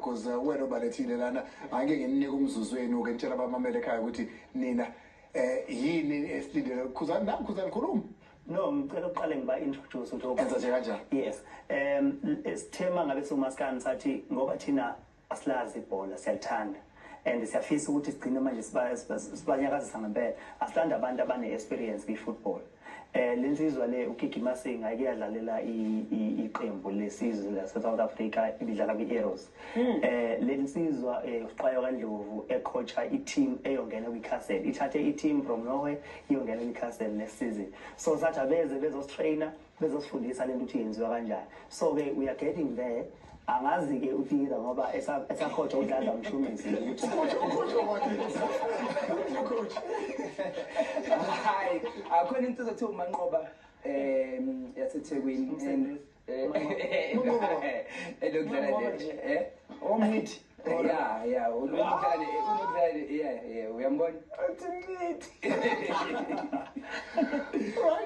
because wena obalethile lana angeke nginike umzuzu wenu ke ngitshela abamamele ekhaya ukuthi nina yini esilindele khuzani khuluma. No, ngicela uqale ngiba introduce ukuthi enza nje kanjani. Yes. Isithema ngabe somaskani sathi ngoba thina asilazi ibhola siyalithanda and siyafisa ukuthi sigcine manje sibanyakazisa ngempela. Asithanda abantu abane experience kwi-football. Lensizwa le uKiki Masinga ake yadlalela iqembu lesizwe la South Africa ibidlala kwi-Heroes. Lensizwa uSiqwayo kaNdlovu ecoacha i-team eyongena kwi-Castle. Ithathe i-team from Norway iyongena kwi-Castle next season. So sathi abeze bezostrainer bezosifundisa lento ukuthi yenziwa kanjani. So ke we are getting there. Angazi ke uTira ngoba esacoacha uDladla Mshumisi ukuthi coach. Hayi, akhona into ezothi uManqoba yaseThekwini lokudlala omnithi. Yeah, uyambona? Right.